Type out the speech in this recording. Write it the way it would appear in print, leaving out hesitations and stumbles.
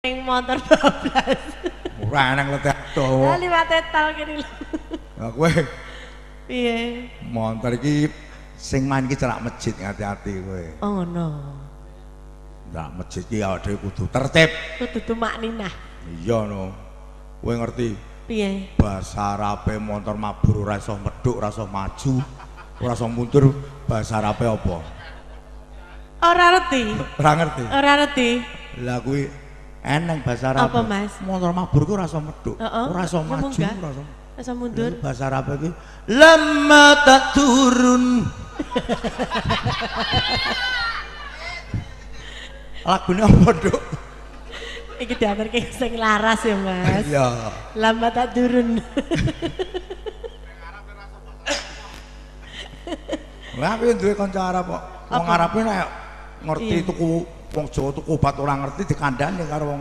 Ning motor bablas. Ora nang letek dawa. Lah liwat tetal kene lho. Lah kowe Piye? motor iki sing main iki cerak masjid hati-hati kowe. Oh ngono. Cerak masjid iki awake dhewe kudu tertib. Kudu tumakninah. Iya no. Kowe ngerti Piye? bahasa Arabe motor mabur ora iso medhuk, ora iso maju, ora iso mundur, bahasa Arabe apa? Ora ngerti. Ora ngerti. Ora ngerti. Lah kuwi eneng bahasa Arabe. Apa, Mas? Motor mabur ku ora iso medhuk, Heeh. ora iso maju, Munggah. ora iso. Asa mundur. Bahasa Arabe iki lamma tak turun. Lagune apa, Nduk? Iki diaturke sing laras ya, Mas. Iya. Lambat tak turun. Lah aku duwe kanca Arab kok. Wong Arabe nek ngerti tuku wong Jawa tuku obat ora ngerti dikandani karo wong